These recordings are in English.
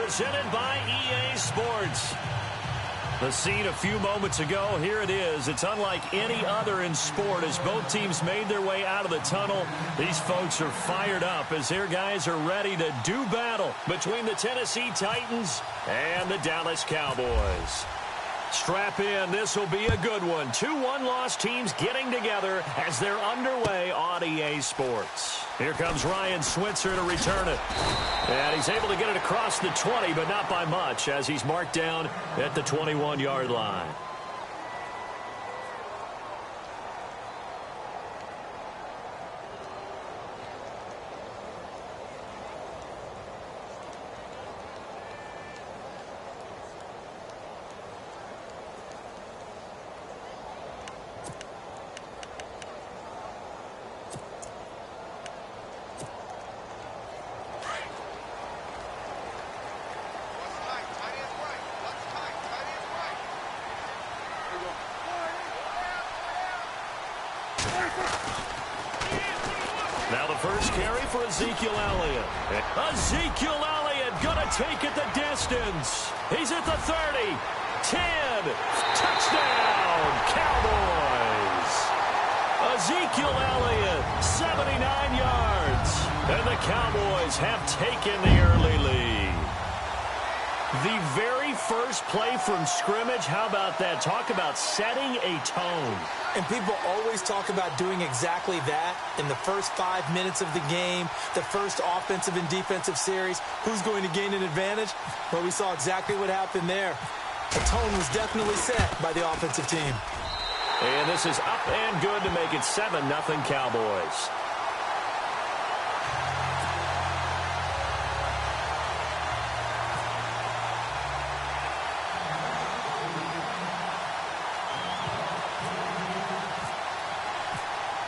presented by EA Sports. The scene a few moments ago, here it is. It's unlike any other in sport as both teams made their way out of the tunnel. These folks are fired up as their guys are ready to do battle between the Tennessee Titans and the Dallas Cowboys. Strap in. This will be a good one. Two one-loss teams getting together as they're underway on EA Sports. Here comes Ryan Switzer to return it. And he's able to get it across the 20, but not by much as he's marked down at the 21-yard line. Now the first carry for Ezekiel Elliott. Ezekiel Elliott going to take it the distance. He's at the 30, 10, touchdown, Cowboys. Ezekiel Elliott, 79 yards. And the Cowboys have taken the early lead. The very first play from scrimmage, how about that? Talk about setting a tone. And people always talk about doing exactly that in the first 5 minutes of the game, the first offensive and defensive series. Who's going to gain an advantage? Well, we saw exactly what happened there. The tone was definitely set by the offensive team. And this is up and good to make it 7-0 Cowboys.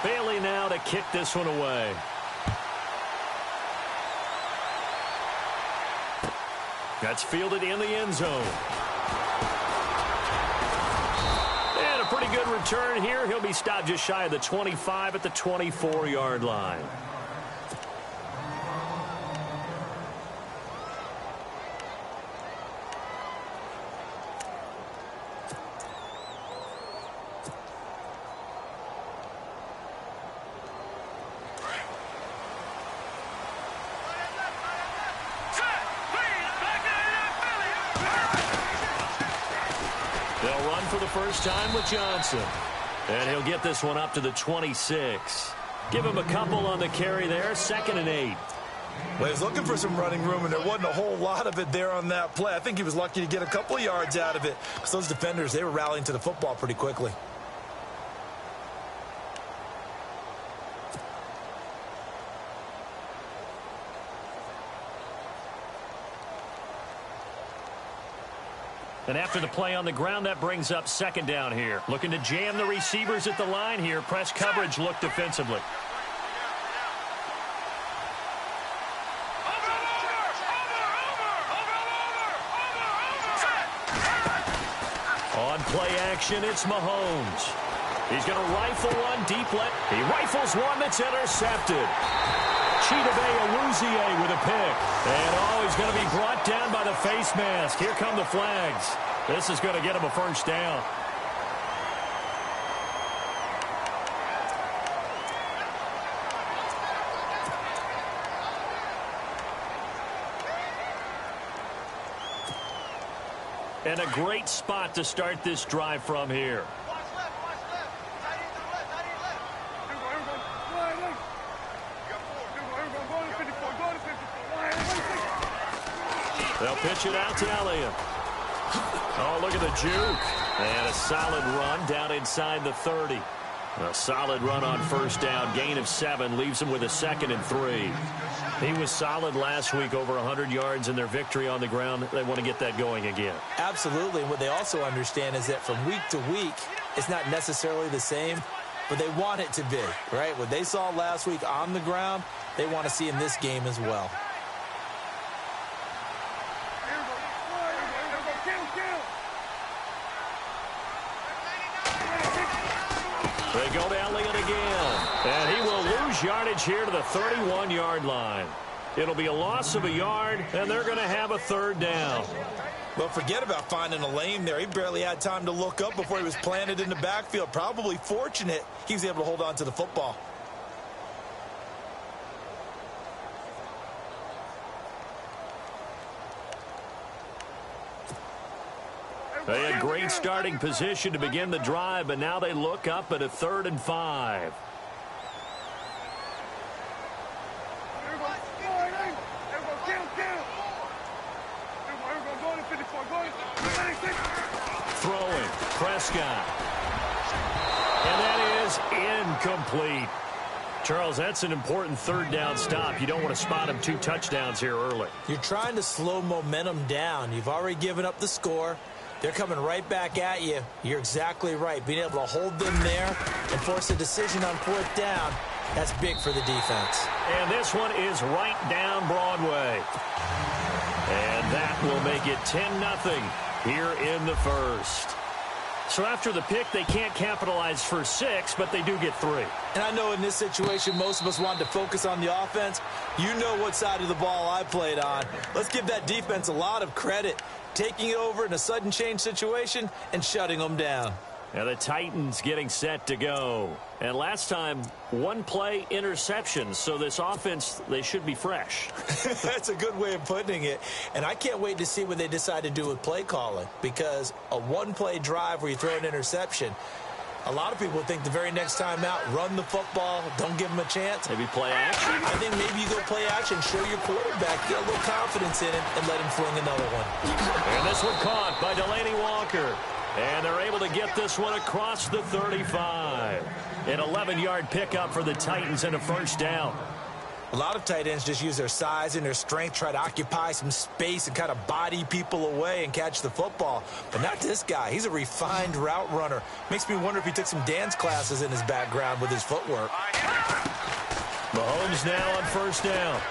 Bailey now to kick this one away. That's fielded in the end zone. And a pretty good return here. He'll be stopped just shy of the 25 at the 24-yard line. They'll run for the first time with Johnson. And he'll get this one up to the 26. Give him a couple on the carry there. 2nd and 8. Well, he was looking for some running room, and there wasn't a whole lot of it there on that play. I think he was lucky to get a couple of yards out of it because those defenders, they were rallying to the football pretty quickly. And after the play on the ground, that brings up 2nd down here. Looking to jam the receivers at the line here. Press coverage look defensively. On play action, it's Mahomes. He's going to rifle one deep left. He rifles one that's intercepted. Chidobe Awuzie with a pick. And he's going to be brought down by the face mask. Here come the flags. This is going to get him a first down. And a great spot to start this drive from here. They'll pitch it out to Elliott. Oh, look at the juke. And a solid run down inside the 30. A solid run on first down. Gain of 7 leaves him with a 2nd and 3. He was solid last week, over 100 yards in their victory on the ground. They want to get that going again. Absolutely. And what they also understand is that from week to week, it's not necessarily the same, but they want it to be, right? What they saw last week on the ground, they want to see in this game as well. They go to Elliott again. And he will lose yardage here to the 31-yard line. It'll be a loss of a yard, and they're going to have a third down. Well, forget about finding a lane there. He barely had time to look up before he was planted in the backfield. Probably fortunate he was able to hold on to the football. They had great starting position to begin the drive, but now they look up at a 3rd and 5. Throwing, Prescott. And that is incomplete. Charles, that's an important 3rd down stop. You don't want to spot him 2 touchdowns here early. You're trying to slow momentum down. You've already given up the score. They're coming right back at you. You're exactly right. Being able to hold them there and force a decision on 4th down, that's big for the defense. And this one is right down Broadway. And that will make it 10-0 here in the first. So after the pick, they can't capitalize for 6, but they do get 3. And I know in this situation, most of us wanted to focus on the offense. You know what side of the ball I played on. Let's give that defense a lot of credit, taking it over in a sudden change situation and shutting them down. Now the Titans getting set to go. And last time, 1-play interception. So this offense, they should be fresh. That's a good way of putting it. And I can't wait to see what they decide to do with play calling. Because a 1-play drive where you throw an interception, a lot of people think the very next time out, run the football, don't give them a chance. Maybe play action. I think maybe you go play action, show your quarterback, get a little confidence in him, and let him fling another one. And this one caught by Delaney Walker. And they're able to get this one across the 35. An 11-yard pickup for the Titans and a 1st down. A lot of tight ends just use their size and their strength, try to occupy some space and kind of body people away and catch the football. But not this guy. He's a refined route runner. Makes me wonder if he took some dance classes in his background with his footwork. Mahomes now on 1st down.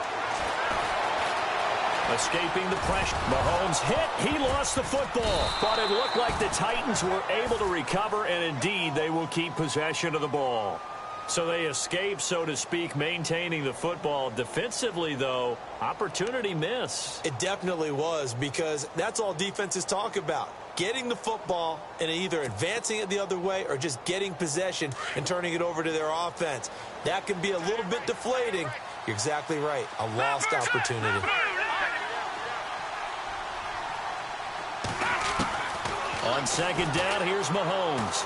Escaping the pressure. Mahomes hit. He lost the football. But it looked like the Titans were able to recover, and indeed they will keep possession of the ball. So they escape, so to speak, maintaining the football. Defensively, though, opportunity miss. It definitely was, because that's all defenses talk about. Getting the football and either advancing it the other way or just getting possession and turning it over to their offense. That can be a little bit deflating. You're exactly right. A lost opportunity. On 2nd down, here's Mahomes.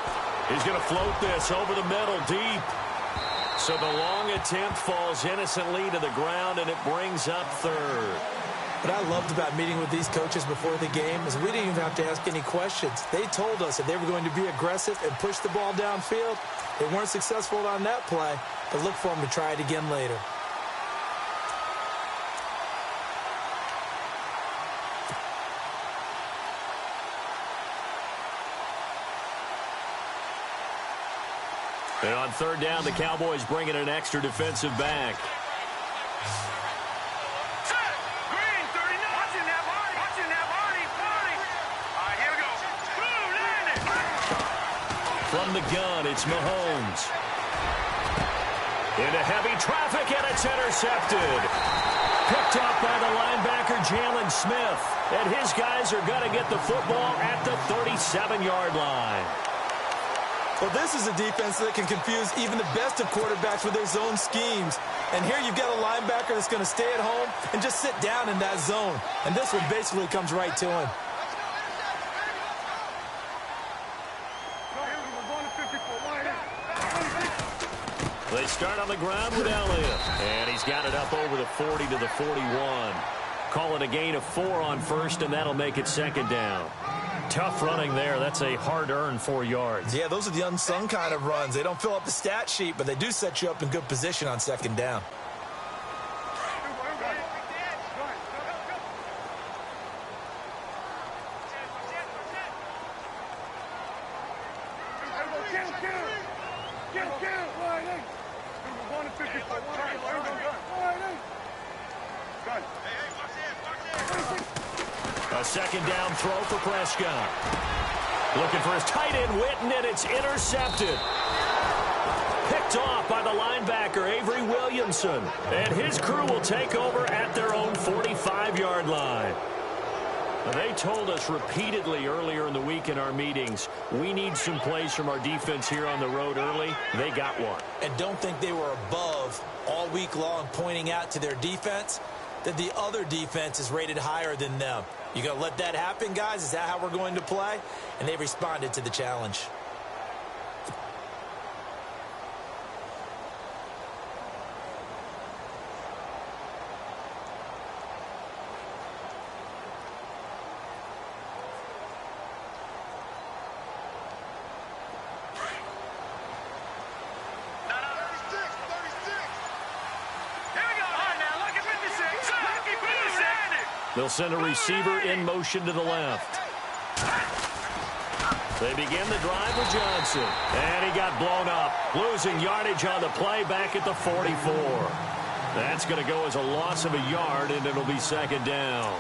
He's going to float this over the middle deep. So the long attempt falls innocently to the ground, and it brings up 3rd. What I loved about meeting with these coaches before the game is we didn't even have to ask any questions. They told us that they were going to be aggressive and push the ball downfield. They weren't successful on that play, but look for them to try it again later. And on 3rd down, the Cowboys bring in an extra defensive back. From the gun, it's Mahomes. Into heavy traffic, and it's intercepted. Picked up by the linebacker, Jalen Smith. And his guys are going to get the football at the 37-yard line. Well, this is a defense that can confuse even the best of quarterbacks with their zone schemes. And here you've got a linebacker that's going to stay at home and just sit down in that zone. And this one basically comes right to him. They start on the ground with Elliott. And he's got it up over the 40 to the 41. Call it a gain of 4 on 1st, and that'll make it 2nd down. Tough running there. That's a hard-earned 4 yards. Yeah, those are the unsung kind of runs. They don't fill up the stat sheet, but they do set you up in good position on 2nd down. A 2nd down throw for Prescott. Looking for his tight end, Witten, and it's intercepted. Picked Picked off by the linebacker, Avery Williamson. And his crew will take over at their own 45-yard line. They told us repeatedly earlier in the week in our meetings, we need some plays from our defense here on the road early. They got one. And don't think they were above all week long pointing out to their defense that the other defense is rated higher than them. You going to let that happen, guys? Is that how we're going to play? And they responded to the challenge. They'll send a receiver in motion to the left. They begin the drive with Johnson. And he got blown up. Losing yardage on the play back at the 44. That's going to go as a loss of a yard, and it'll be second down.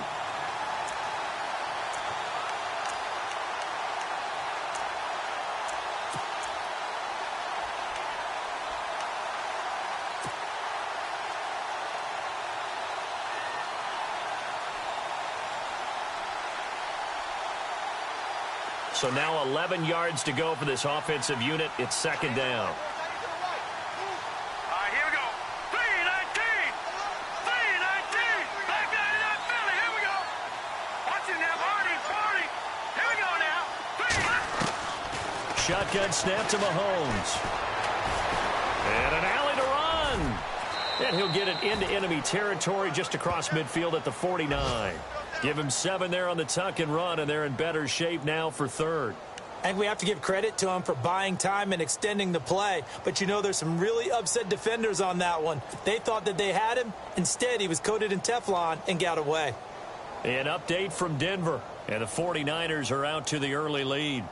So now 11 yards to go for this offensive unit. It's second down. All right, here we go. 3-19. 3-19. Back down in that Philly. Here we go. Watch it now. 40. Here we go now. Shotgun snap to Mahomes. And an alley to run. And he'll get it into enemy territory just across midfield at the 49. Give him 7 there on the tuck and run, and they're in better shape now for third. I think we have to give credit to him for buying time and extending the play. But, you know, there's some really upset defenders on that one. They thought that they had him. Instead, he was coated in Teflon and got away. An update from Denver. And the 49ers are out to the early lead.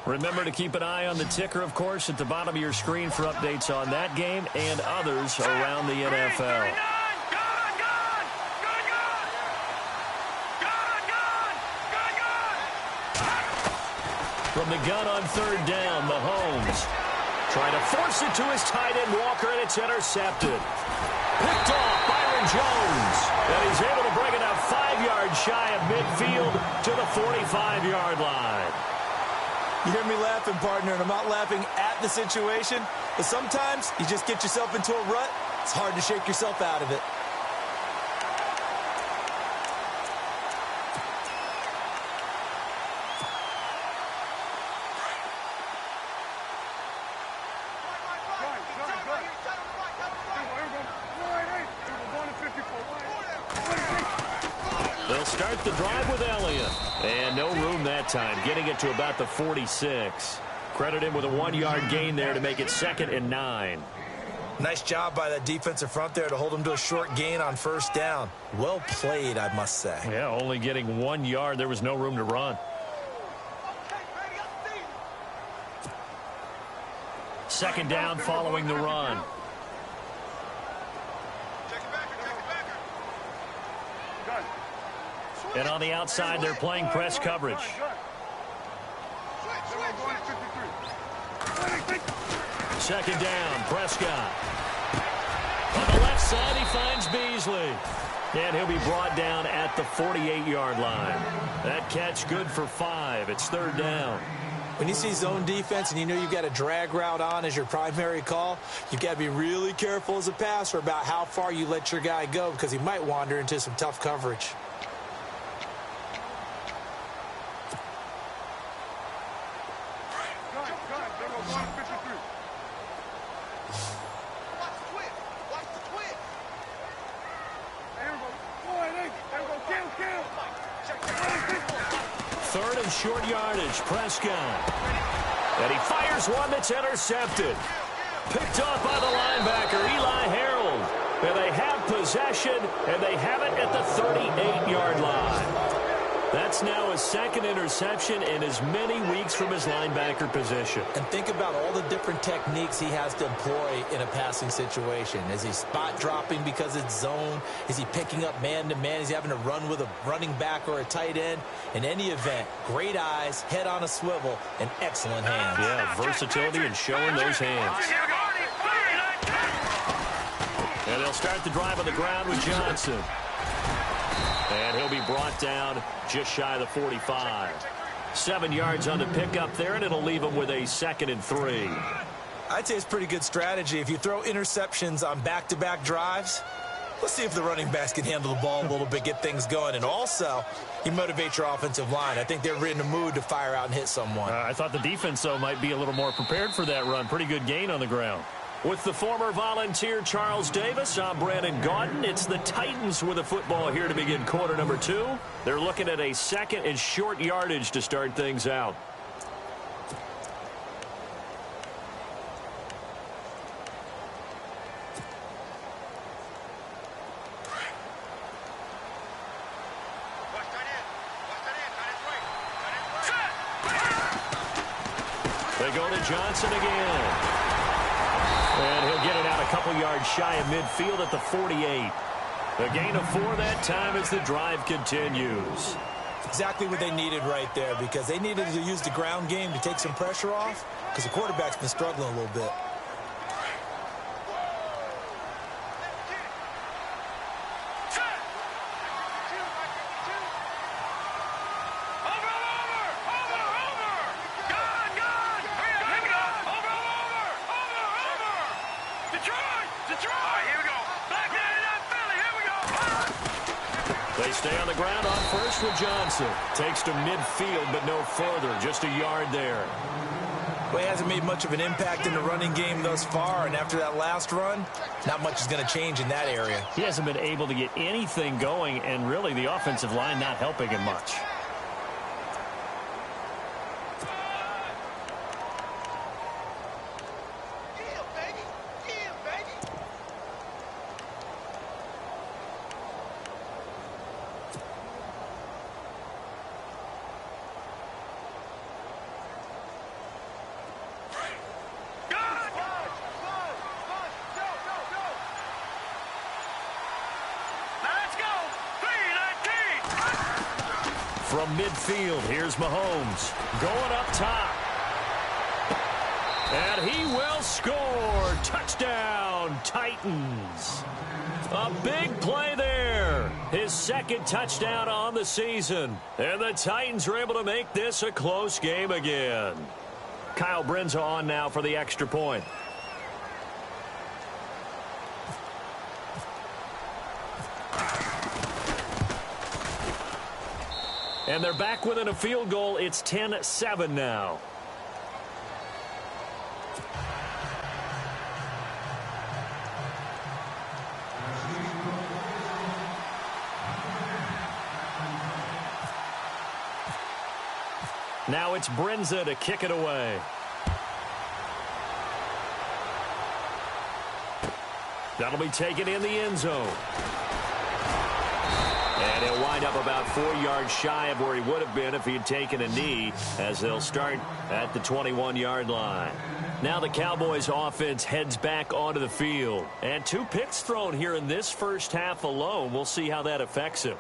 Remember to keep an eye on the ticker, of course, at the bottom of your screen for updates on that game and others around the NFL. From the gun on third down, Mahomes trying to force it to his tight end, Walker, and it's intercepted. Picked off, Byron Jones. And he's able to bring it up 5 yards shy of midfield to the 45-yard line. You hear me laughing, partner, and I'm not laughing at the situation, but sometimes you just get yourself into a rut. It's hard to shake yourself out of it. They'll start the drive with Elliott. And no room that time, getting it to about the 46. Credit him with a 1-yard gain there to make it 2nd and 9. Nice job by that defensive front there to hold him to a short gain on first down. Well played, I must say. Yeah, only getting 1 yard. There was no room to run. Second down following the run. And on the outside, they're playing press coverage. Second down, Prescott. On the left side, he finds Beasley. And he'll be brought down at the 48-yard line. That catch good for 5. It's third down. When you see zone defense and you know you've got a drag route on as your primary call, you've got to be really careful as a passer about how far you let your guy go because he might wander into some tough coverage. Third and short yardage, Prescott. And he fires one that's intercepted. Picked off by the linebacker, Eli Harold. And they have possession, and they have it at the 38-yard line. That's now his second interception in as many weeks from his linebacker position. And think about all the different techniques he has to employ in a passing situation. Is he spot dropping because it's zone? Is he picking up man-to-man? Is he having to run with a running back or a tight end? In any event, great eyes, head on a swivel, and excellent hands. Yeah, versatility and showing those hands. And they'll start the drive on the ground with Johnson. And he'll be brought down just shy of the 45. 7 yards on the pickup there, and it'll leave him with a 2nd and 3. I'd say it's pretty good strategy. If you throw interceptions on back-to-back drives, let's see if the running backs can handle the ball a little bit, get things going. And also, you motivate your offensive line. I think they're in the mood to fire out and hit someone. I thought the defense, though, might be a little more prepared for that run. Pretty good gain on the ground. With the former Volunteer Charles Davis, I'm Brandon Gaudin. It's the Titans with the football here to begin quarter number 2. They're looking at a 2nd and short yardage to start things out. They go to Johnson again. And he'll get it out a couple yards shy of midfield at the 48. A gain of 4 that time as the drive continues. Exactly what they needed right there, because they needed to use the ground game to take some pressure off, because the quarterback's been struggling a little bit. They stay on the ground on first with Johnson. Takes to midfield, but no further. Just a yard there. Well, he hasn't made much of an impact in the running game thus far, and after that last run, not much is going to change in that area. He hasn't been able to get anything going, and really the offensive line not helping him much. From midfield, here's Mahomes going up top. And he will score. Touchdown, Titans. A big play there. His 2nd touchdown on the season. And the Titans are able to make this a close game again. Kyle Brinza on now for the extra point. And they're back within a field goal. It's 10-7 now. Now it's Brinza to kick it away. That'll be taken in the end zone. And he'll wind up about 4 yards shy of where he would have been if he had taken a knee, as they'll start at the 21-yard line. Now the Cowboys offense heads back onto the field. And 2 picks thrown here in this first half alone. We'll see how that affects him.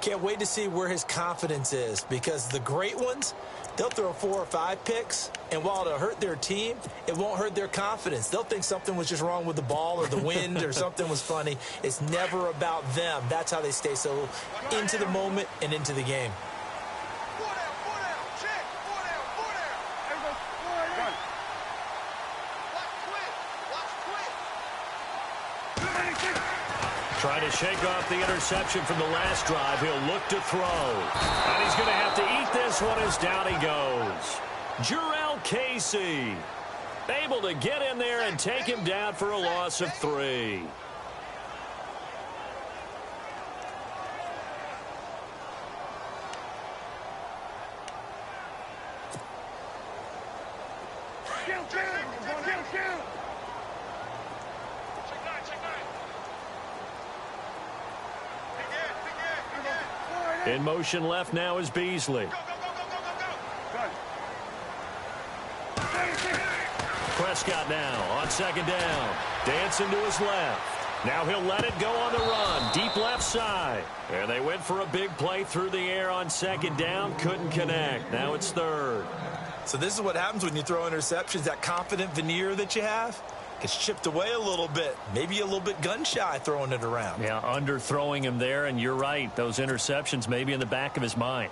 Can't wait to see where his confidence is, because the great ones, they'll throw 4 or 5 picks, and while it'll hurt their team, it won't hurt their confidence. They'll think something was just wrong with the ball or the wind or something was funny. It's never about them. That's how they stay so into the moment and into the game. Trying to shake off the interception from the last drive. He'll look to throw. And he's going to have to eat this one as down he goes. Jarrell Casey able to get in there and take him down for a loss of 3. In motion left now is Beasley. Prescott now on 2nd down. Dancing to his left. Now he'll let it go on the run. Deep left side. And they went for a big play through the air on 2nd down. Couldn't connect. Now it's 3rd. So this is what happens when you throw interceptions, that confident veneer that you have. Gets chipped away a little bit. Maybe a little bit gun-shy throwing it around. Yeah, underthrowing him there, and you're right. Those interceptions may be in the back of his mind.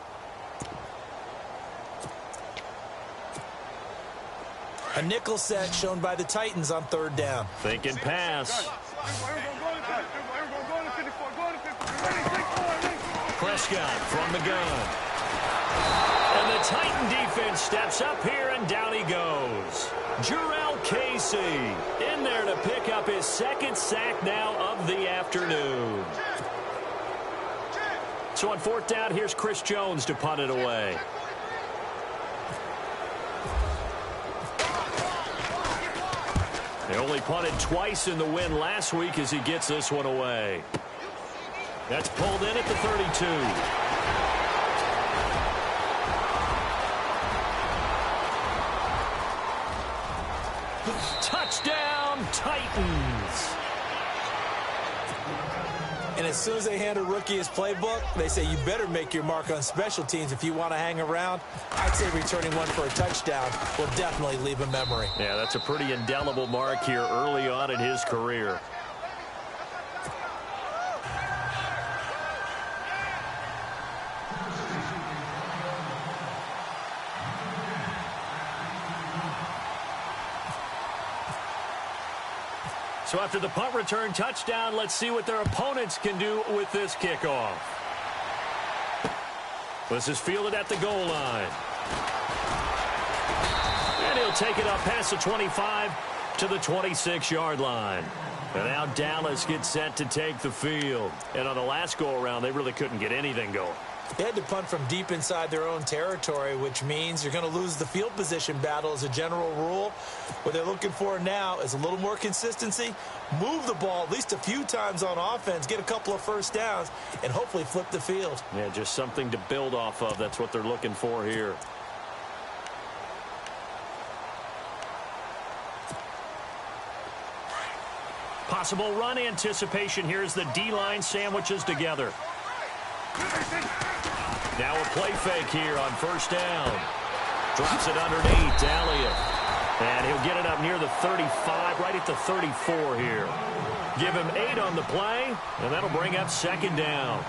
A nickel set shown by the Titans on 3rd down. Thinking pass. Prescott from the gun. And the Titan defense steps up here, and down he goes. Jurrell Casey in there to pick up his 2nd sack now of the afternoon. So on 4th down, here's Chris Jones to punt it away. They only punted twice in the win last week as he gets this one away. That's pulled in at the 32. Touchdown, Titans. And as soon as they hand a rookie his playbook, they say you better make your mark on special teams if you want to hang around. I'd say returning one for a touchdown will definitely leave a memory. Yeah, that's a pretty indelible mark here early on in his career. So after the punt return touchdown, let's see what their opponents can do with this kickoff. This is fielded at the goal line. And he'll take it up past the 25 to the 26-yard line. And now Dallas gets set to take the field. And on the last go-around, they really couldn't get anything going. They had to punt from deep inside their own territory, which means you're going to lose the field position battle as a general rule. What they're looking for now is a little more consistency, move the ball at least a few times on offense, get a couple of 1st downs, and hopefully flip the field. Yeah, just something to build off of. That's what they're looking for here. Possible run anticipation here as the D-line sandwiches together. Now a play fake here on 1st down. Drops it underneath to Elliott. And he'll get it up near the 35, right at the 34 here. Give him 8 on the play, and that'll bring up 2nd down.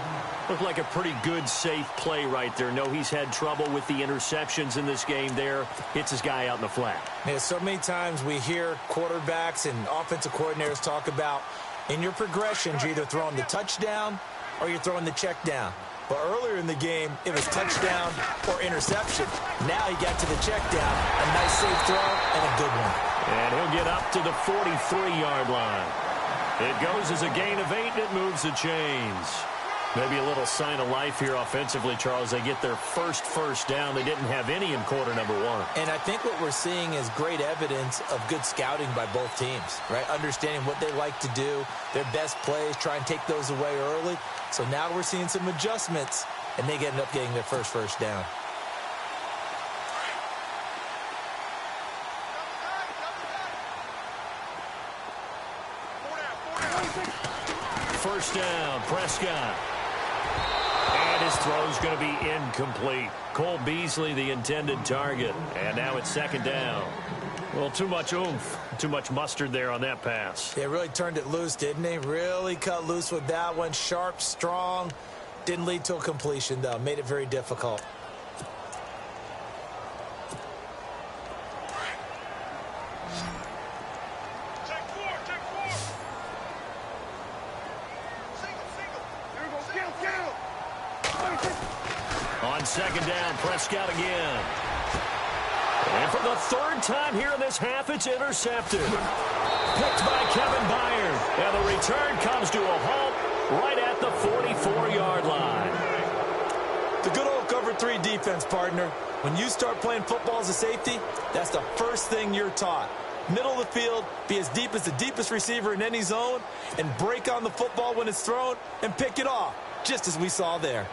Looked like a pretty good, safe play right there. No, he's had trouble with the interceptions in this game there. Hits his guy out in the flat. Yeah, so many times we hear quarterbacks and offensive coordinators talk about in your progressions, you're either throwing the touchdown or you're throwing the check down. But earlier in the game, it was touchdown or interception. Now he got to the check down. A nice safe throw and a good one. And he'll get up to the 43-yard line. It goes as a gain of 8, and it moves the chains. Maybe a little sign of life here offensively, Charles. They get their first down. They didn't have any in quarter number 1. And I think what we're seeing is great evidence of good scouting by both teams, right? Understanding what they like to do, their best plays, try and take those away early. So now we're seeing some adjustments, and they end up getting their first down. First down, Prescott. And his throw's going to be incomplete. Cole Beasley, the intended target. And now it's 2nd down. Well, too much oomph, too much mustard there on that pass. They really turned it loose, didn't they? Really cut loose with that one. Sharp, strong. Didn't lead to a completion, though. Made it very difficult. On 2nd down, Prescott again. And for the 3rd time here in this half, it's intercepted. Picked by Kevin Byard. And the return comes to a halt right at the 44-yard line. The good old cover 3 defense, partner. When you start playing football as a safety, that's the first thing you're taught. Middle of the field, be as deep as the deepest receiver in any zone, and break on the football when it's thrown and pick it off, just as we saw there.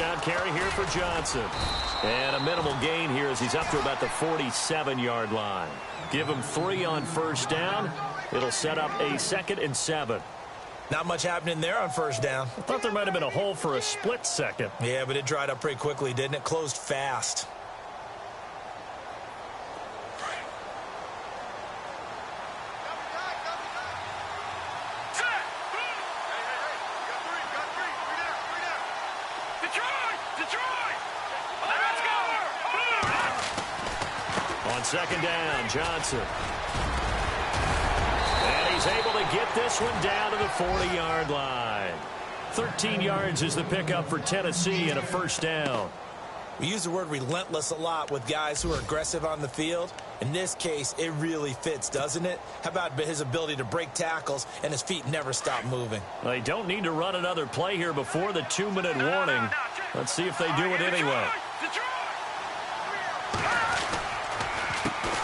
down carry here for Johnson. And a minimal gain here as he's up to about the 47-yard line. Give him 3 on first down. It'll set up a 2nd and 7. Not much happening there on first down. I thought there might have been a hole for a split second. Yeah, but it dried up pretty quickly, didn't it? Closed fast. On 2nd down, Johnson. And he's able to get this one down to the 40-yard line. 13 yards is the pickup for Tennessee and a first down. We use the word relentless a lot with guys who are aggressive on the field. In this case, it really fits, doesn't it? How about his ability to break tackles and his feet never stop moving? They don't need to run another play here before the 2-minute warning. Let's see if they do it anyway.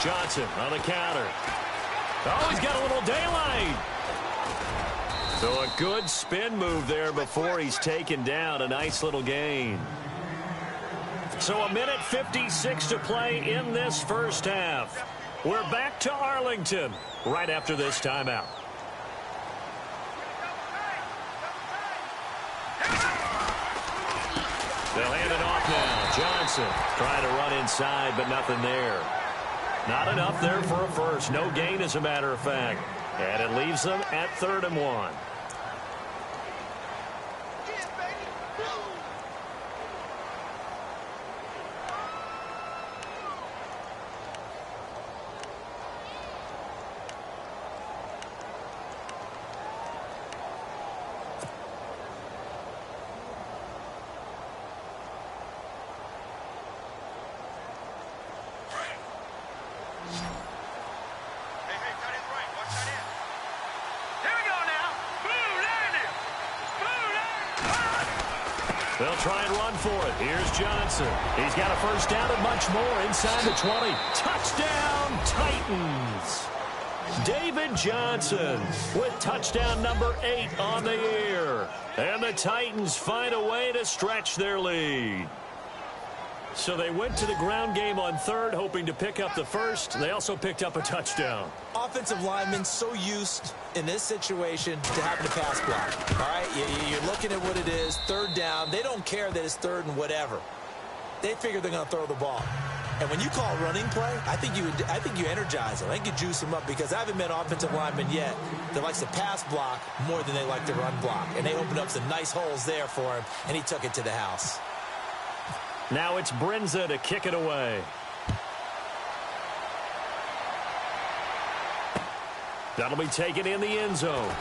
Johnson on the counter. Oh, he's got a little daylight. So a good spin move there before he's taken down. A nice little gain. So 1:56 to play in this first half. We're back to Arlington right after this timeout. They'll hand it off now. Johnson trying to run inside, but nothing there. Not enough there for a first. No gain, as a matter of fact. And it leaves them at 3rd and 1. They'll try and run for it. Here's Johnson. He's got a first down and much more inside the 20. Touchdown, Titans. David Johnson with touchdown number 8 on the year. And the Titans find a way to stretch their lead. So they went to the ground game on 3rd, hoping to pick up the first. They also picked up a touchdown. Offensive linemen so used in this situation to having to pass block. All right, you're looking at what it is, 3rd down. They don't care that it's 3rd and whatever. They figure they're going to throw the ball. And when you call running play, I think you energize them. I think you juice them up because I haven't met offensive linemen yet that likes to pass block more than they like to run block. And they opened up some nice holes there for him, and he took it to the house. Now it's Brinza to kick it away. That'll be taken in the end zone.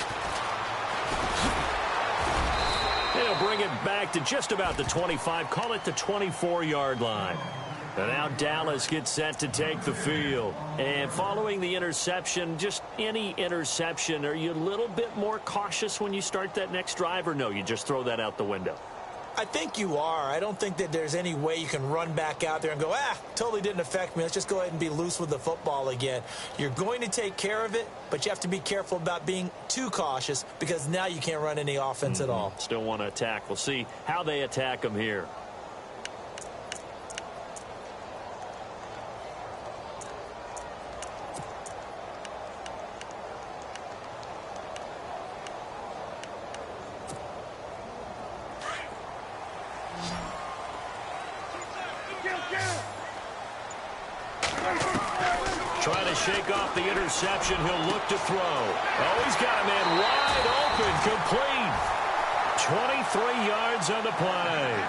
They'll bring it back to just about the 25. Call it the 24-yard line. And now Dallas gets set to take the field. And following the interception, just any interception, are you a little bit more cautious when you start that next drive, or no, you just throw that out the window? I think you are. I don't think that there's any way you can run back out there and go, totally didn't affect me. Let's just go ahead and be loose with the football again. You're going to take care of it, but you have to be careful about being too cautious because now you can't run any offense at all. Still want to attack. We'll see how they attack them here. Trying to shake off the interception. He'll look to throw. Oh, he's got a man wide open, complete. 23 yards on the play.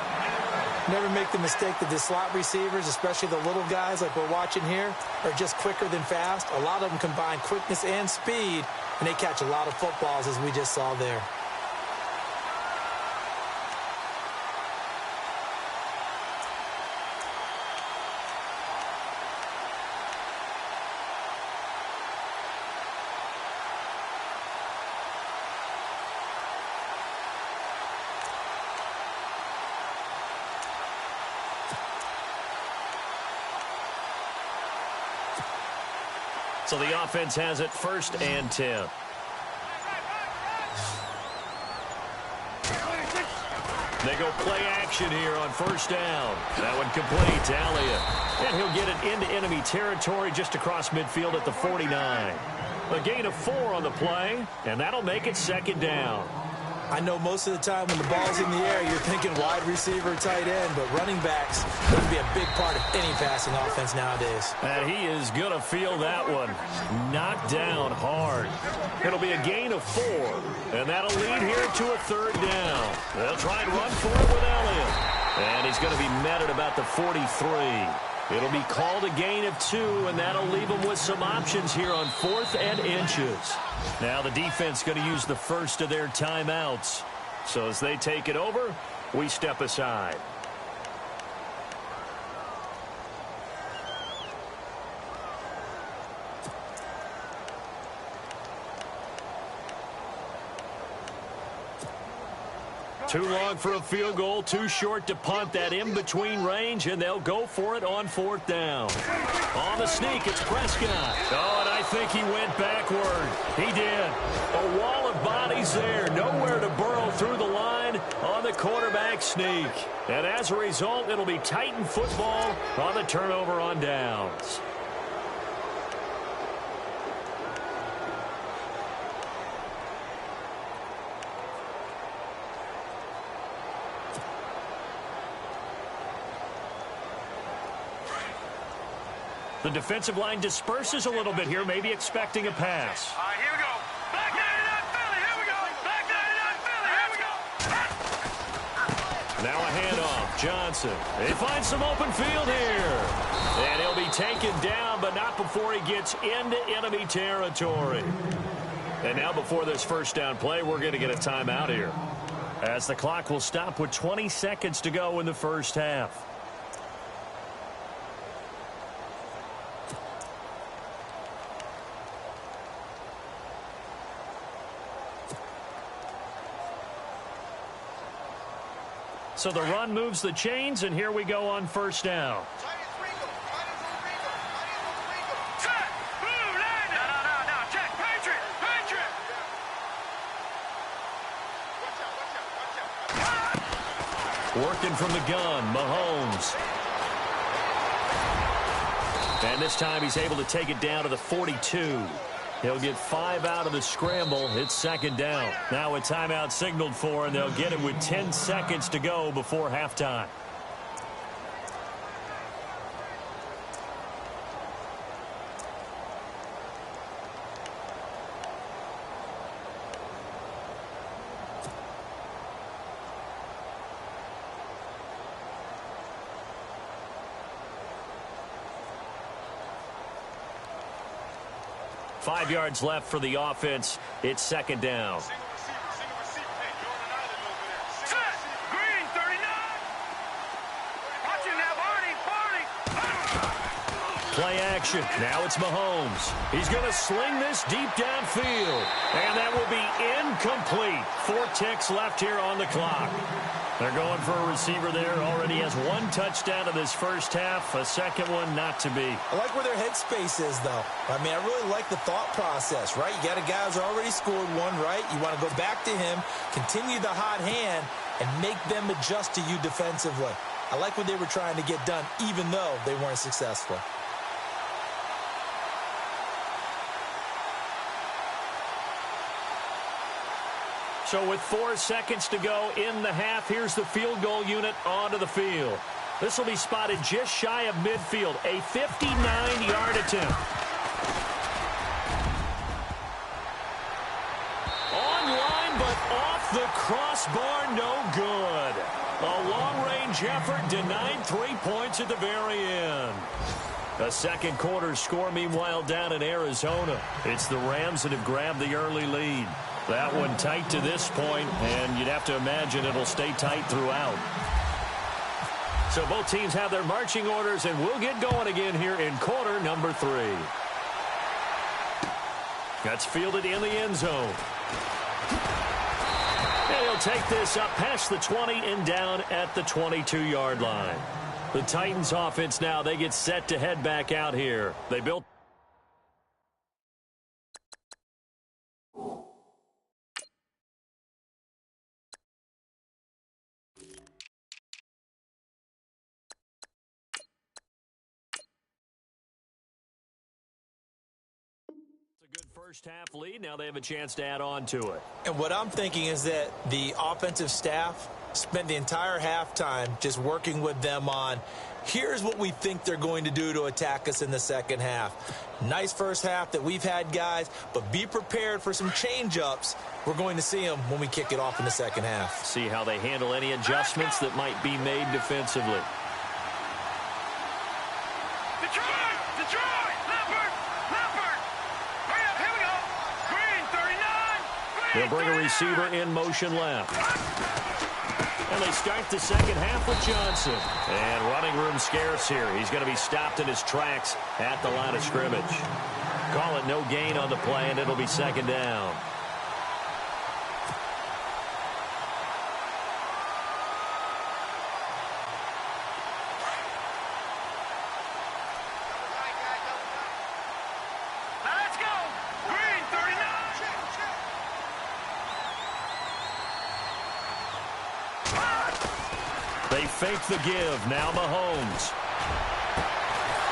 Never make the mistake that the slot receivers, especially the little guys like we're watching here, are just quicker than fast. A lot of them combine quickness and speed, and they catch a lot of footballs, as we just saw there. So the offense has it 1st and 10. They go play action here on first down. That one complete to Elliott. And he'll get it into enemy territory just across midfield at the 49. A gain of 4 on the play, and that'll make it second down. I know most of the time when the ball's in the air, you're thinking wide receiver, tight end, but running backs going to be a big part of any passing offense nowadays. And he is going to feel that one. Knocked down hard. It'll be a gain of 4, and that'll lead here to a third down. They'll try and run for it with Elliott. And he's going to be met at about the 43. It'll be called a gain of 2, and that'll leave them with some options here on 4th and inches. Now the defense going to use the first of their timeouts. So as they take it over, we step aside. Too long for a field goal, too short to punt. That in-between range, and they'll go for it on 4th down. On the sneak, it's Prescott. Oh, and I think he went backward. He did. A wall of bodies there. Nowhere to burrow through the line on the quarterback sneak. And as a result, it'll be Titan football on the turnover on downs. The defensive line disperses a little bit here, maybe expecting a pass. All right, here we go. Back 99 Philly, here we go. Back 99 Philly, here we go. Now a handoff. Johnson. They find some open field here. And he'll be taken down, but not before he gets into enemy territory. And now before this first down play, we're going to get a timeout here, as the clock will stop with 20 seconds to go in the first half. So the run moves the chains, and here we go on first down. Check. Blue line. No. Check. Patriot. Working from the gun, Mahomes. And this time he's able to take it down to the 42. He'll get 5 out of the scramble. It's second down. Now a timeout signaled for, and they'll get it with 10 seconds to go before halftime. Five yards left for the offense. It's second down. Set. Green 39. Watch it now, Barney. Play action. Now it's Mahomes. He's going to sling this deep downfield. And that will be incomplete. 4 ticks left here on the clock. They're going for a receiver there. Already has 1 touchdown in this first half. A second one not to be. I like where their headspace is, though. I mean, I really like the thought process, right? You got a guy who's already scored 1, right? You want to go back to him, continue the hot hand, and make them adjust to you defensively. I like what they were trying to get done, even though they weren't successful. So with 4 seconds to go in the half, here's the field goal unit onto the field. This will be spotted just shy of midfield, a 59-yard attempt. Online, but off the crossbar, no good. A long-range effort denied 3 points at the very end. A second quarter score, meanwhile, down in Arizona. It's the Rams that have grabbed the early lead. That one tight to this point, and you'd have to imagine it'll stay tight throughout. So both teams have their marching orders, and we'll get going again here in quarter number 3. That's fielded in the end zone. And he'll take this up past the 20 and down at the 22-yard line. The Titans offense now, they get set to head back out here. They built... first half lead. Now they have a chance to add on to it. And what I'm thinking is that the offensive staff spent the entire halftime just working with them on, here's what we think they're going to do to attack us in the second half. Nice first half that we've had, guys, but be prepared for some change-ups. We're going to see them when we kick it off in the second half. See how they handle any adjustments that might be made defensively. They'll bring a receiver in motion left. And they start the second half with Johnson. And running room scarce here. He's going to be stopped in his tracks at the line of scrimmage. Call it no gain on the play, and it'll be second down. They fake the give. Now Mahomes.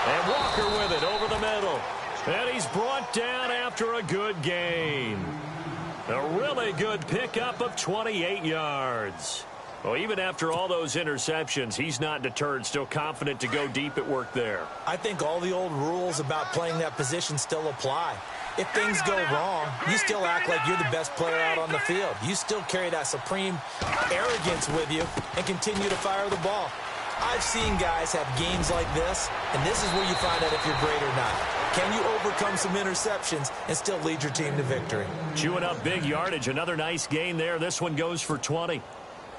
And Walker with it over the middle. And he's brought down after a good gain. A really good pickup of 28 yards. Well, even after all those interceptions, he's not deterred, still confident to go deep at work there. I think all the old rules about playing that position still apply. If things go wrong, you still act like you're the best player out on the field. You still carry that supreme arrogance with you and continue to fire the ball. I've seen guys have games like this, and this is where you find out if you're great or not. Can you overcome some interceptions and still lead your team to victory? Chewing up big yardage. Another nice gain there. This one goes for 20.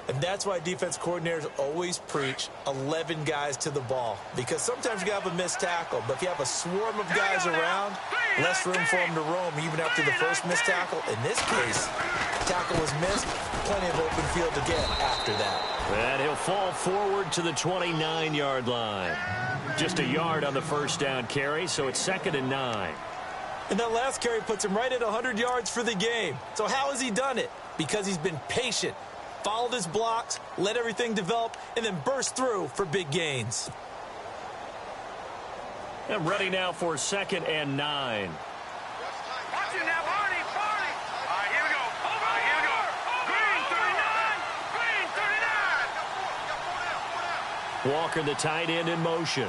And that's why defense coordinators always preach 11 guys to the ball. Because sometimes you have a missed tackle, but if you have a swarm of guys around, less room for them to roam even after the first missed tackle. In this case, tackle was missed, plenty of open field to get after that. And he'll fall forward to the 29-yard line. Just a yard on the first down carry, so it's 2nd and 9. And that last carry puts him right at 100 yards for the game. So how has he done it? Because he's been patient. Followed his blocks, let everything develop, and then burst through for big gains. And ready now for 2nd and 9. Watch it now, Barney. All right, here we go. All right, here we go. Green 39. Walker, the tight end, in motion.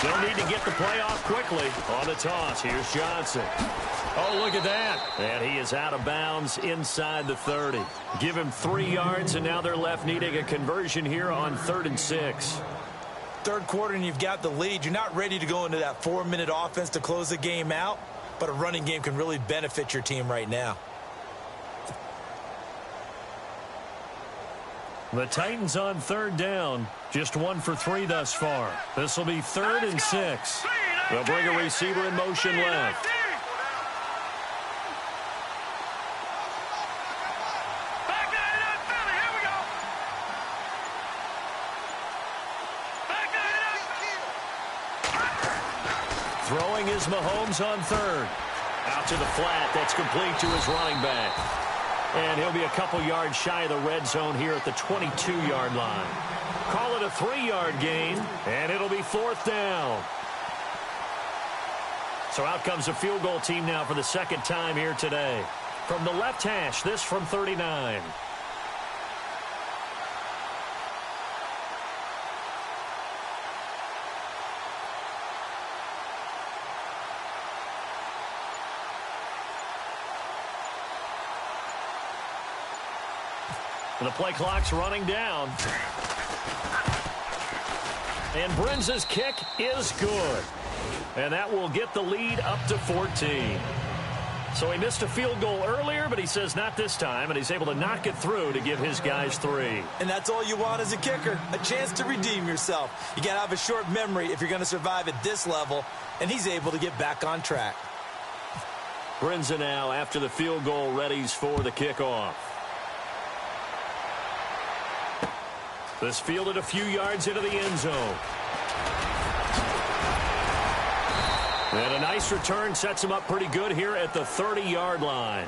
They'll need to get the play off quickly. On the toss, here's Johnson. Oh, look at that. And he is out of bounds inside the 30. Give him 3 yards, and now they're left needing a conversion here on 3rd and 6. Third quarter, and you've got the lead. You're not ready to go into that 4-minute offense to close the game out, but a running game can really benefit your team right now. The Titans on 3rd down. Just 1 for 3 thus far. This will be 3rd and 6. They'll bring a receiver in motion left. Throwing is Mahomes on 3rd. Out to the flat. That's complete to his running back. And he'll be a couple yards shy of the red zone here at the 22-yard line. Call it a 3-yard gain, and it'll be 4th down. So out comes the field goal team now for the second time here today. From the left hash, this from 39. The play clock's running down. And Brinz's kick is good. And that will get the lead up to 14. So he missed a field goal earlier, but he says not this time, and he's able to knock it through to give his guys 3. And that's all you want as a kicker, a chance to redeem yourself. You got to have a short memory if you're going to survive at this level, and he's able to get back on track. Brinza now, after the field goal, readies for the kickoff. This fielded a few yards into the end zone. And a nice return sets him up pretty good here at the 30-yard line.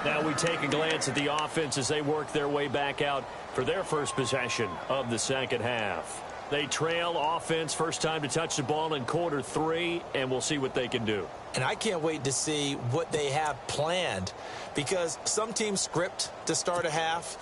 Now we take a glance at the offense as they work their way back out for their first possession of the second half. They trail offense first time to touch the ball in quarter 3, and we'll see what they can do. And I can't wait to see what they have planned, because some teams script to start a half.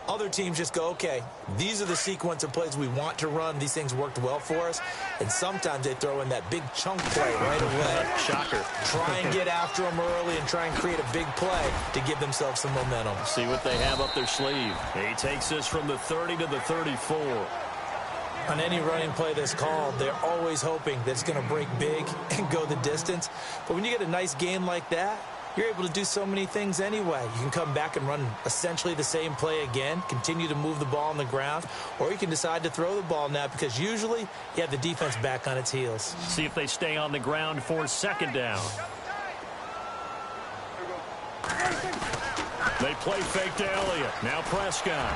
Other teams just go, okay, these are the sequence of plays we want to run. These things worked well for us. And sometimes they throw in that big chunk play right away. Shocker. Try and get after them early and try and create a big play to give themselves some momentum. See what they have up their sleeve. He takes this from the 30 to the 34. On any running play that's called, they're always hoping that it's going to break big and go the distance. But when you get a nice game like that, you're able to do so many things anyway. You can come back and run essentially the same play again, continue to move the ball on the ground, or you can decide to throw the ball now, because usually you have the defense back on its heels. See if they stay on the ground for second down. They play fake to Elliott. Now Prescott.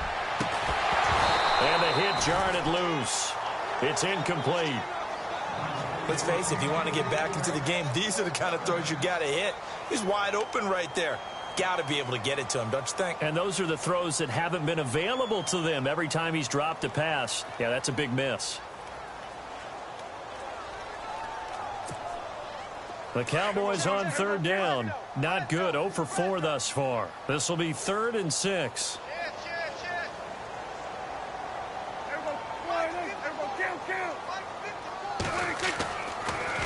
And the hit jarred it loose. It's incomplete. Let's face it, if you want to get back into the game, these are the kind of throws you got to hit. He's wide open right there. Got to be able to get it to him, don't you think? And those are the throws that haven't been available to them every time he's dropped a pass. Yeah, that's a big miss. The Cowboys on third down. Not good. 0 for 4 thus far. This will be 3rd and 6.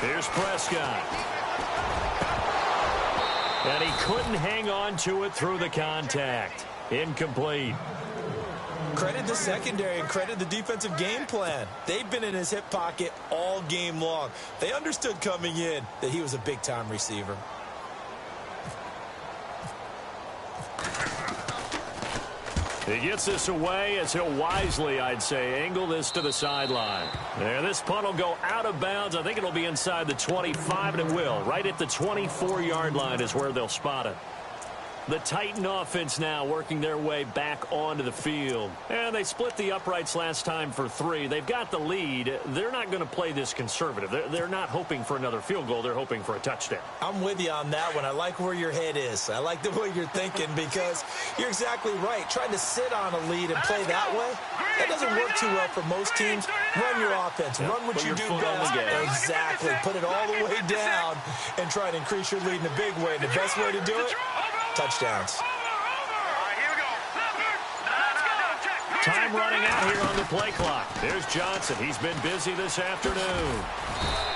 Here's Prescott. And he couldn't hang on to it through the contact. Incomplete. Credit the secondary and credit the defensive game plan. They've been in his hip pocket all game long. They understood coming in that he was a big-time receiver. He gets this away as he'll wisely, I'd say, angle this to the sideline. There, this punt will go out of bounds. I think it'll be inside the 25, and it will. Right at the 24-yard line is where they'll spot it. The Titan offense now working their way back onto the field. And they split the uprights last time for 3. They've got the lead. They're not going to play this conservative. They're not hoping for another field goal. They're hoping for a touchdown. I'm with you on that one. I like where your head is. I like the way you're thinking, because you're exactly right. Trying to sit on a lead and play that way, that doesn't work too well for most teams. Run your offense. Run what you do best. Exactly. Put it all the way down and try to increase your lead in a big way. And the best way to do it, touchdowns. Time running out here on the play clock. There's Johnson. He's been busy this afternoon.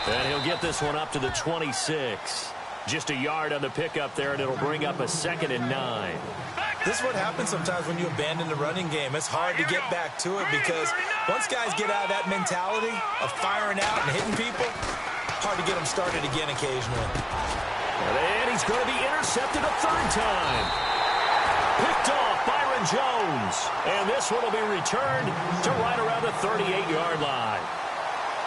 And he'll get this one up to the 26. Just a yard on the pickup there, and it'll bring up a 2nd and 9. This is what happens sometimes when you abandon the running game. It's hard to get back to it, because once guys get out of that mentality of firing out and hitting people, hard to get them started again occasionally. And he's going to be intercepted a 3rd time. Picked off Byron Jones. And this one will be returned to right around the 38-yard line.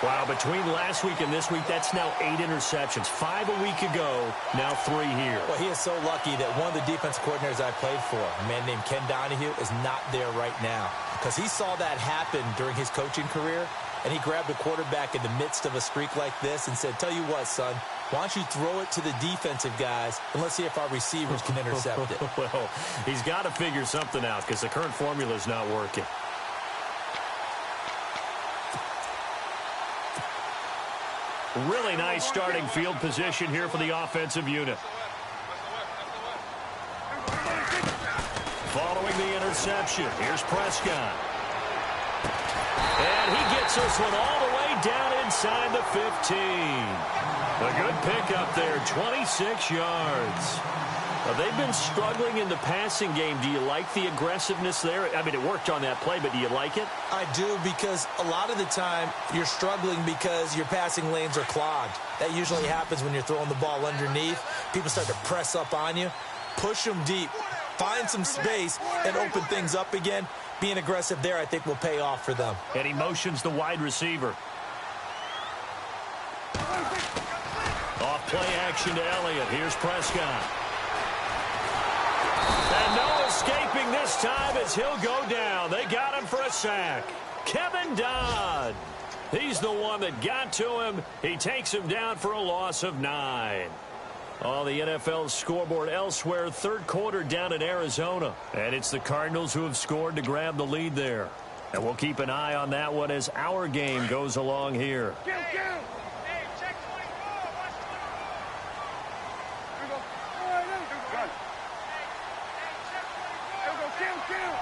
Wow, between last week and this week, that's now 8 interceptions. 5 a week ago, now 3 here. Well, he is so lucky that one of the defense coordinators I played for, a man named Ken Donahue, is not there right now, because he saw that happen during his coaching career, and he grabbed a quarterback in the midst of a streak like this and said, tell you what, son, why don't you throw it to the defensive guys, and let's see if our receivers can intercept it. Well, he's got to figure something out, because the current formula is not working. Really nice starting field position here for the offensive unit. Following the interception, here's Prescott. And he gets this one all the way down inside the 15. A good pickup there, 26 yards. They've been struggling in the passing game. Do you like the aggressiveness there? I mean, it worked on that play, but do you like it? I do, because a lot of the time you're struggling because your passing lanes are clogged. That usually happens when you're throwing the ball underneath. People start to press up on you. Push them deep. Find some space and open things up again. Being aggressive there, I think, will pay off for them. And he motions the wide receiver. Off play action to Elliott. Here's Prescott. And no escaping this time as he'll go down. They got him for a sack. Kevin Dodd. He's the one that got to him. He takes him down for a loss of 9. On the NFL scoreboard elsewhere, 3rd quarter down in Arizona. And it's the Cardinals who have scored to grab the lead there. And we'll keep an eye on that one as our game goes along here. Hey, check 24. Watch 24. Here we go. All right, there we go. Hey, check 24. Here we go. Kill.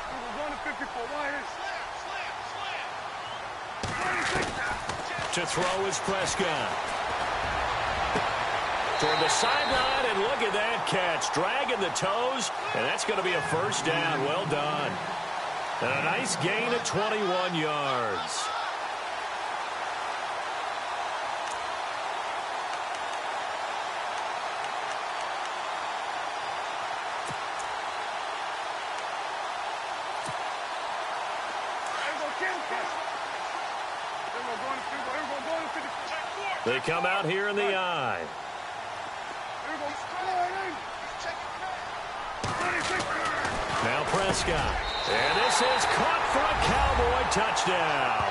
Here we go. Going to 54. Why is? To throw is Prescott. Toward the sideline, and look at that catch. Dragging the toes, and that's going to be a first down. Well done. And a nice gain of 21 yards. They come out here in the eye. Now Prescott. And this is caught for a Cowboy touchdown.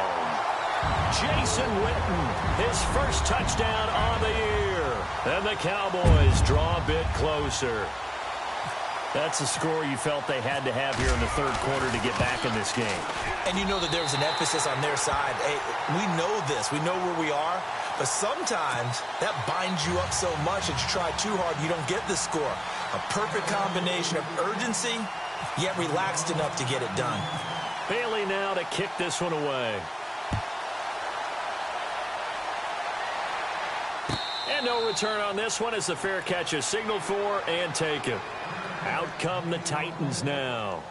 Jason Witten, his first touchdown on the year. And the Cowboys draw a bit closer. That's a score you felt they had to have here in the third quarter to get back in this game. And you know that there was an emphasis on their side. Hey, we know this. We know where we are. But sometimes that binds you up so much that you try too hard, you don't get the score. A perfect combination of urgency, yet relaxed enough to get it done. Bailey now to kick this one away. And no return on this one as the fair catch is signaled for and taken. Out come the Titans now.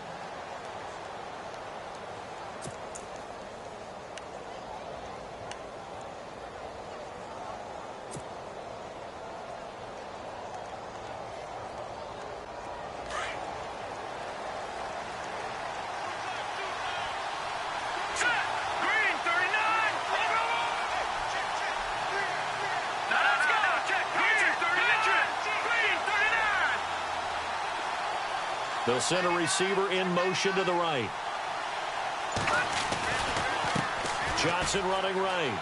They'll send a receiver in motion to the right. Johnson running right.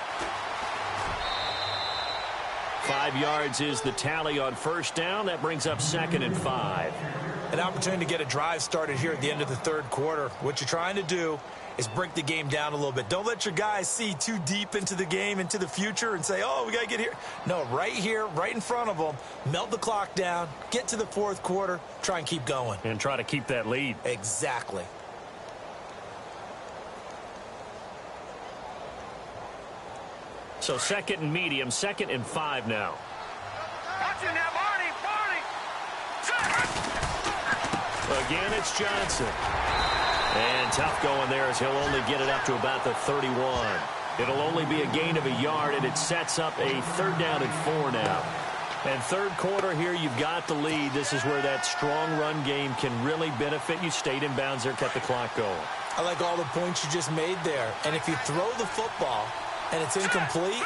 5 yards is the tally on first down. That brings up 2nd and 5. An opportunity to get a drive started here at the end of the third quarter. What you're trying to do is break the game down a little bit. Don't let your guys see too deep into the game, into the future, and say, oh, we got to get here. No, right here, right in front of them, melt the clock down, get to the fourth quarter, try and keep going. And try to keep that lead. Exactly. So 2nd and medium, 2nd and 5 now. Watching now, Barney. Again, it's Johnson. And tough going there as he'll only get it up to about the 31. It'll only be a gain of a yard, and it sets up a 3rd down and 4 now. And third quarter here, you've got the lead. This is where that strong run game can really benefit you. Stayed in bounds there, kept the clock going. I like all the points you just made there. And if you throw the football and it's incomplete,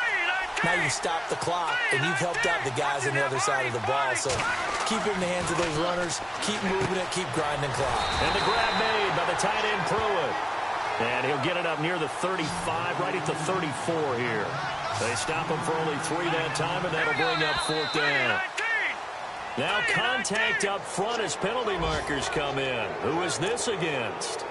now you stop the clock, and you've helped out the guys on the other side of the ball. So keep it in the hands of those runners. Keep moving it. Keep grinding clock. And the grab made by the tight end Pruitt. And he'll get it up near the 35, right at the 34 here. They stop him for only 3 that time, and that'll bring up 4th down. Now contact up front as penalty markers come in. Who is this against?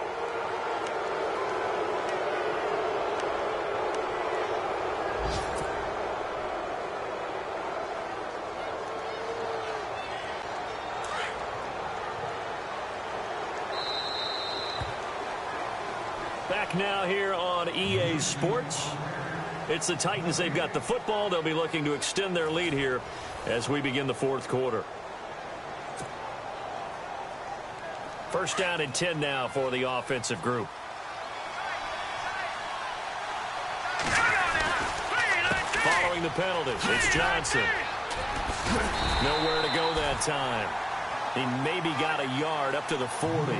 Back now here on EA Sports. It's the Titans. They've got the football. They'll be looking to extend their lead here as we begin the fourth quarter. 1st down and 10 now for the offensive group. Following the penalties, it's Johnson. Nowhere to go that time. He maybe got a yard up to the 40.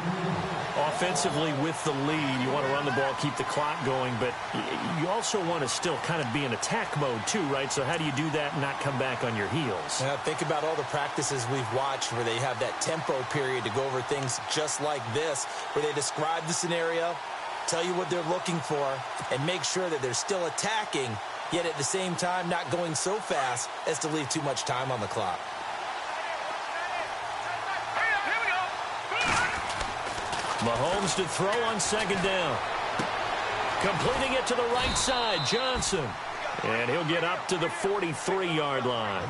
Offensively with the lead, you want to run the ball, keep the clock going, but you also want to still kind of be in attack mode too, right? So how do you do that and not come back on your heels? Yeah, think about all the practices we've watched where they have that tempo period to go over things just like this, where they describe the scenario, tell you what they're looking for, and make sure that they're still attacking, yet at the same time not going so fast as to leave too much time on the clock. Mahomes to throw on second down. Completing it to the right side, Johnson. And he'll get up to the 43-yard line.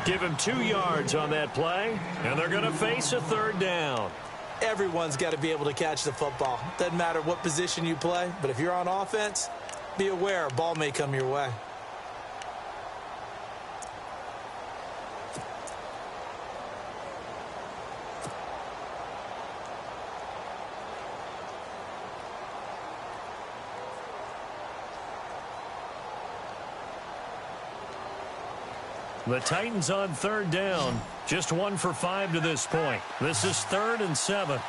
Give him 2 yards on that play, and they're going to face a third down. Everyone's got to be able to catch the football. Doesn't matter what position you play, but if you're on offense, be aware a ball may come your way. The Titans on third down. Just 1 for 5 to this point. This is 3rd and 7.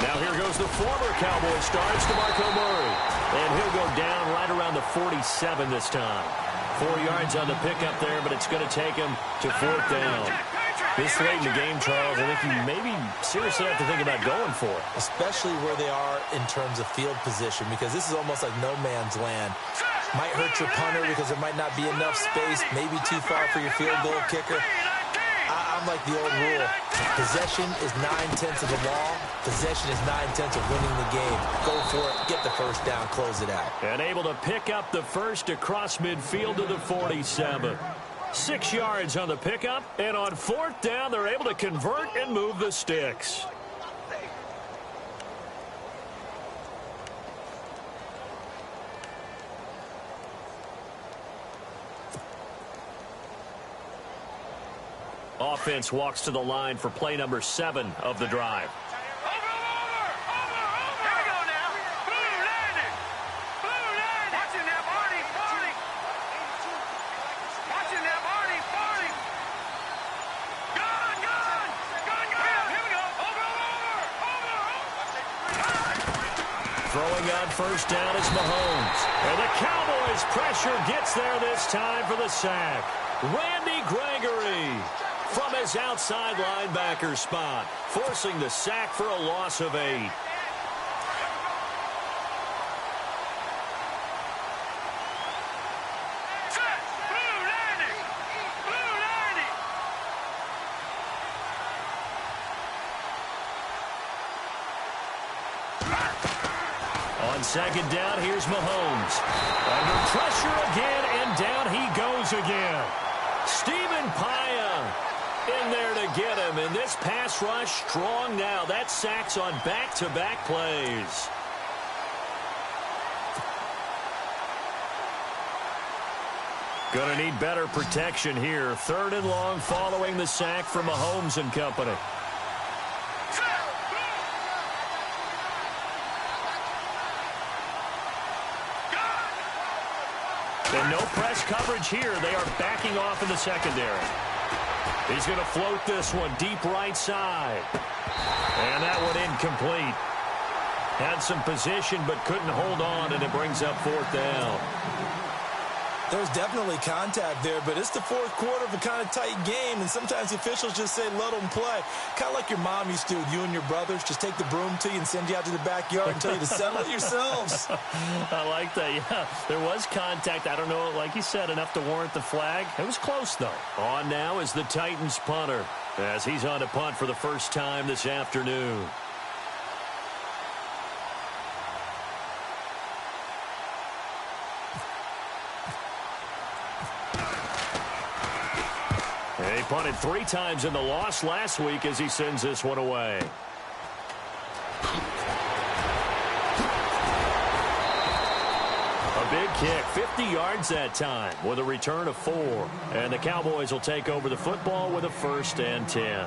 Now here goes the former Cowboy star, DeMarco Murray. And he'll go down right around the 47 this time. 4 yards on the pickup there, but it's going to take him to 4th down. This late in the game, Charles, I think you maybe seriously have to think about going for it. Especially where they are in terms of field position, because this is almost like no man's land. Might hurt your punter because there might not be enough space, maybe too far for your field goal kicker. I'm like the old rule. Possession is 9/10 of the law. Possession is 9/10 of winning the game. Go for it, get the first down, close it out. And able to pick up the first across midfield to the 47. 6 yards on the pickup, and on 4th down, they're able to convert and move the sticks. Offense walks to the line for play number 7 of the drive. Throwing on first down is Mahomes. And the Cowboys' pressure gets there this time for the sack. Randy Gregory from his outside linebacker spot, forcing the sack for a loss of 8. On second down, here's Mahomes. Under pressure again, and down he goes again. Stephen Paya in there to get him, and this pass rush strong now. That sacks on back-to-back plays. Gonna need better protection here. 3rd and long following the sack from Mahomes and company. And no press coverage here. They are backing off in the secondary. He's going to float this one deep right side. And that one incomplete. Had some position but couldn't hold on, and it brings up 4th down. There's definitely contact there, but it's the 4th quarter of a kind of tight game, and sometimes the officials just say, let them play. Kind of like your mom used to with you and your brothers. Just take the broom to you and send you out to the backyard and tell you to settle it yourselves. I like that, yeah. There was contact. I don't know, like you said, enough to warrant the flag. It was close, though. On now is the Titans punter, as he's on to punt for the first time this afternoon. He punted 3 times in the loss last week as he sends this one away. A big kick, 50 yards that time with a return of 4. And the Cowboys will take over the football with a 1st and 10.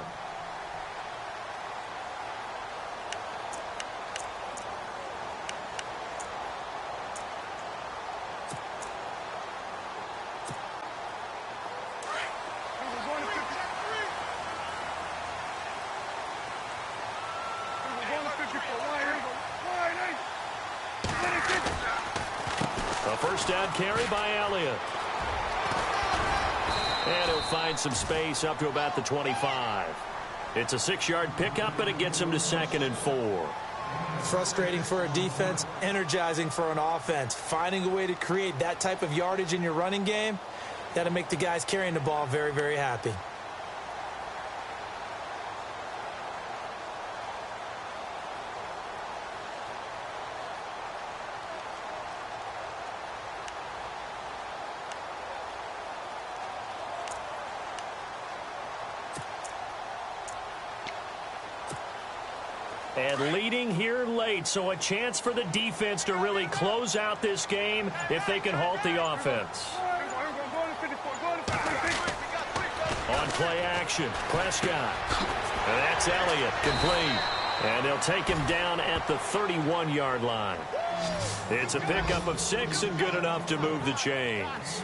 A first down carry by Elliott. And he'll find some space up to about the 25. It's a 6-yard pickup, and it gets him to 2nd and 4. Frustrating for a defense, energizing for an offense. Finding a way to create that type of yardage in your running game, that'll make the guys carrying the ball very, very happy. And leading here late, so a chance for the defense to really close out this game if they can halt the offense. On play action, Prescott. And that's Elliott, complete. And they'll take him down at the 31-yard line. It's a pickup of 6 and good enough to move the chains.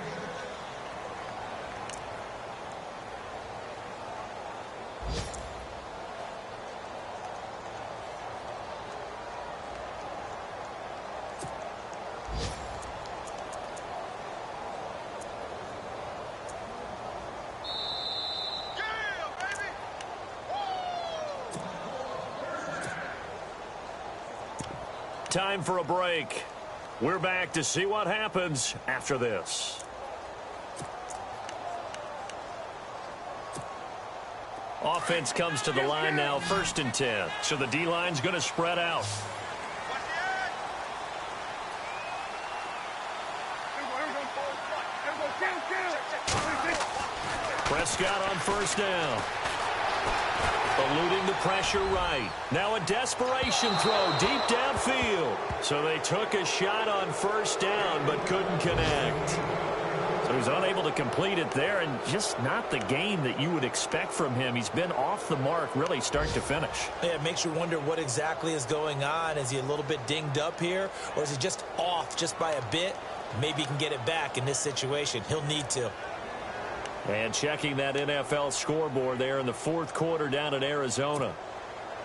Time for a break. We're back to see what happens after this. Offense comes to the line now, 1st and 10. So the D-line's going to spread out. Prescott on 1st down. Eluding the pressure right. Now a desperation throw deep downfield. So they took a shot on 1st down but couldn't connect. So he's unable to complete it there, and just not the game that you would expect from him. He's been off the mark really start to finish. Yeah, it makes you wonder what exactly is going on. Is he a little bit dinged up here, or is he just off just by a bit? Maybe he can get it back in this situation. He'll need to. And checking that NFL scoreboard there in the 4th quarter down in Arizona.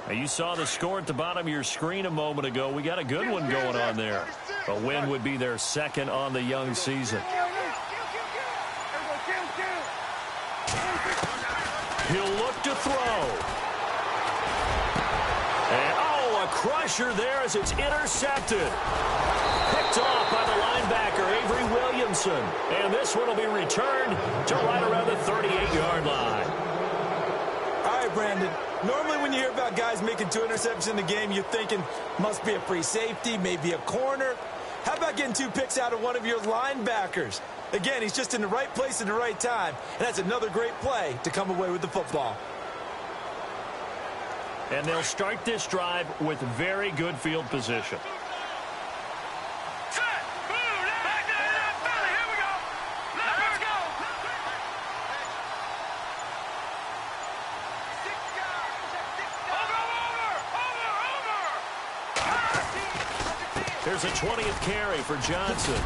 Now you saw the score at the bottom of your screen a moment ago. We got a good one going on there. A win would be their 2nd on the young season. He'll look to throw. And, a crusher there as it's intercepted. Picked off by the linebacker, Avery Williamson. And this one will be returned to right around the 38-yard line. All right, Brandon. Normally when you hear about guys making 2 interceptions in the game, you're thinking must be a free safety, maybe a corner. How about getting 2 picks out of one of your linebackers? Again, he's just in the right place at the right time. And that's another great play to come away with the football. And they'll start this drive with very good field position. There's a 20th carry for Johnson.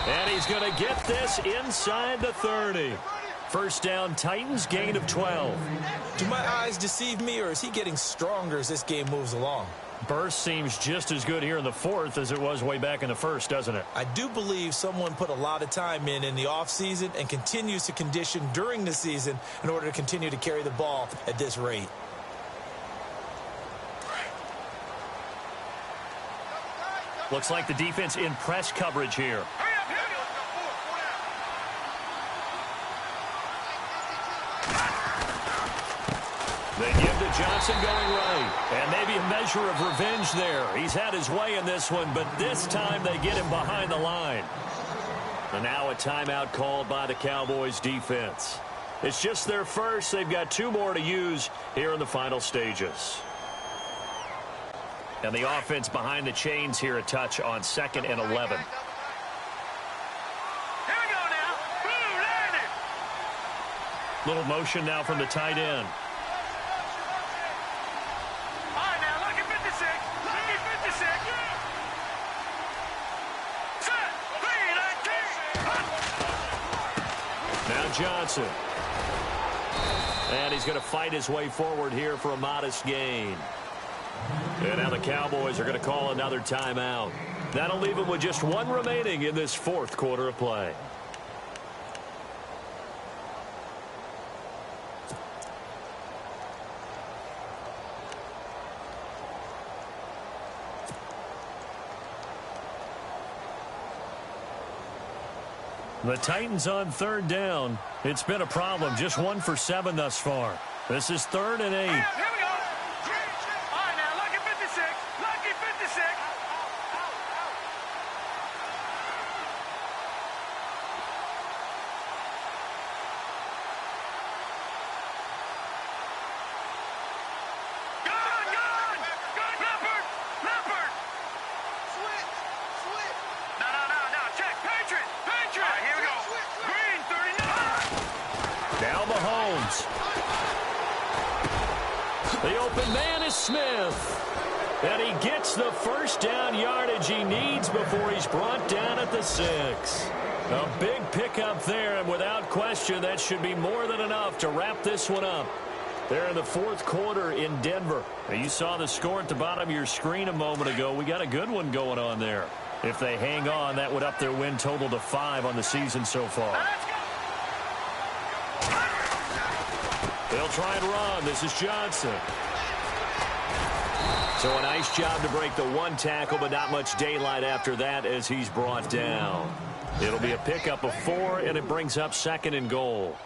And he's going to get this inside the 30. 1st down, Titans, gain of 12. Do my eyes deceive me, or is he getting stronger as this game moves along? Burst seems just as good here in the 4th as it was way back in the 1st, doesn't it? I do believe someone put a lot of time in the offseason and continues to condition during the season in order to continue to carry the ball at this rate. Looks like the defense in press coverage here. They give to Johnson going right. And maybe a measure of revenge there. He's had his way in this one, but this time they get him behind the line. And now a timeout called by the Cowboys defense. It's just their first. They've got 2 more to use here in the final stages. And the offense behind the chains here a touch on 2nd and 11. Here we go now. Boom, landed. Little motion now from the tight end. All right, now, look at 56. Look at 56. Set. 3-19. Now Johnson. And he's going to fight his way forward here for a modest gain. And now the Cowboys are going to call another timeout. That'll leave them with just 1 remaining in this 4th quarter of play. The Titans on third down. It's been a problem. Just 1 for 7 thus far. This is 3rd and 8. Here we go. All right, now, lucky 56. Lucky 56. Now Mahomes. The open man is Smith. And he gets the first down yardage he needs before he's brought down at the 6. A big pickup there, and without question, that should be more than enough to wrap this one up. They're in the 4th quarter in Denver. Now, you saw the score at the bottom of your screen a moment ago. We got a good one going on there. If they hang on, that would up their win total to 5 on the season so far. They'll try and run. This is Johnson. So a nice job to break the 1 tackle, but not much daylight after that as he's brought down. It'll be a pickup of 4, and it brings up 2nd and goal.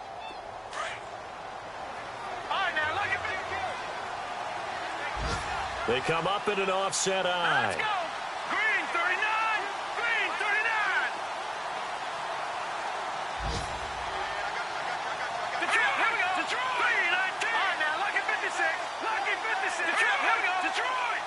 They come up in an offset eye. Let's go. Green 39. Green 39. Detroit. Here we go. Detroit. Green 19. All right, now, lucky 56. Lucky 56. Detroit. Here we go. Detroit.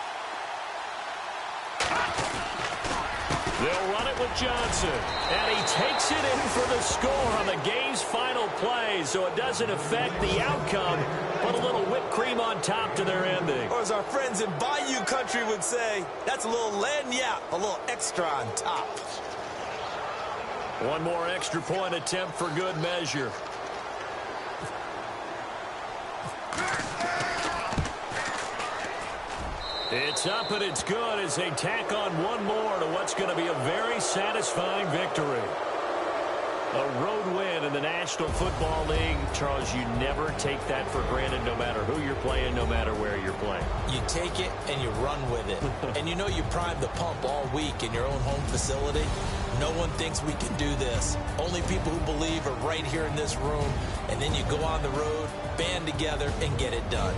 They'll run it with Johnson. And he takes it in for the score on the game's final play, so it doesn't affect the outcome. Put a little whipped cream on top to their ending. Or as our friends in Bayou country would say, that's a little lagniappe, a little extra on top. One more extra point attempt for good measure. It's up and it's good as they tack on one more to what's going to be a very satisfying victory. A road win in the National Football League. Charles, you never take that for granted no matter who you're playing, no matter where you're playing. You take it and you run with it. And you know you primed the pump all week in your own home facility. No one thinks we can do this. Only people who believe are right here in this room. And then you go on the road, band together, and get it done.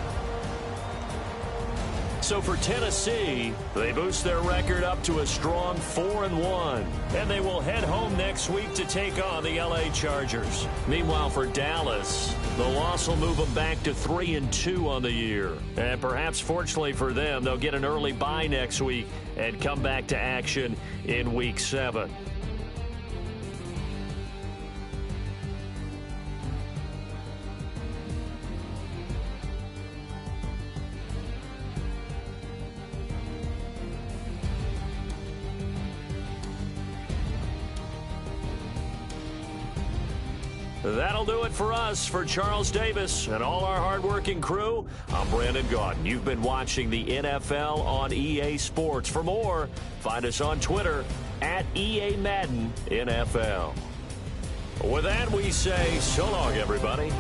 So for Tennessee, they boost their record up to a strong 4-1. And they will head home next week to take on the LA Chargers. Meanwhile, for Dallas, the loss will move them back to 3-2 on the year. And perhaps fortunately for them, they'll get an early bye next week and come back to action in Week 7. That'll do it for us. For Charles Davis and all our hardworking crew, I'm Brandon Gaudin. You've been watching the NFL on EA Sports. For more, find us on Twitter at EA Madden NFL. With that, we say so long, everybody.